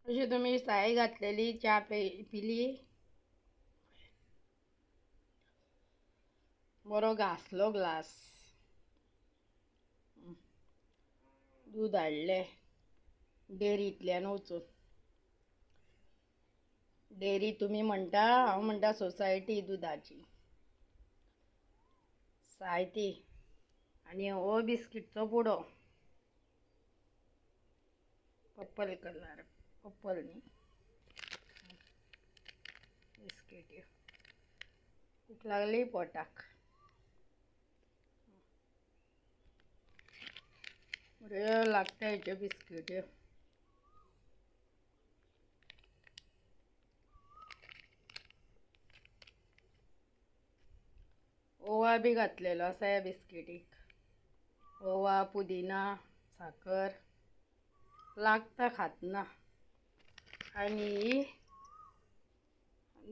अशी तुम्ही साय घातलेली च्या पिली. बरो घासलो ग्लास. दूध हाडले डेअरींतल्यान वचून. डेअरी तुम्ही म्हणटा, हांव म्हणटा सोसायटी दुधाची. साय ती आनी हो बिस्किटचो पुडो. पर्पल कलर, पर्पल न्ही बिस्कीट ह्यो. भूक लागली पोटाक. बऱ्यो लागता हेज्यो बिस्कीट ह्यो. ओवा बी घातलेलो आसा ह्या बिस्किटीक. ओवा, पुदिना, साकर लागता खातना. आनी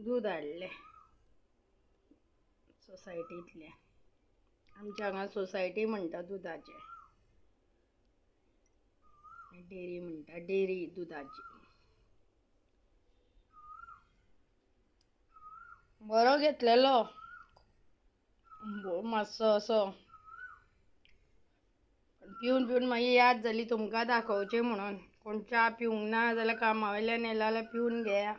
दूध हाडलें सोसायटींतल्यान. आमच्या हांगा सोसायटी म्हणटा दुधाचे. डेअरी म्हणटा डेअरी दुधाची. बरो घेतलेलो मातसो असो. पिवन पिवन मागीर याद जाली तुमकां दाखोवचें म्हणून. कोण च्या पिवंक ना जाल्यार कामा वयल्यान येयला जाल्यार पिवन घेया.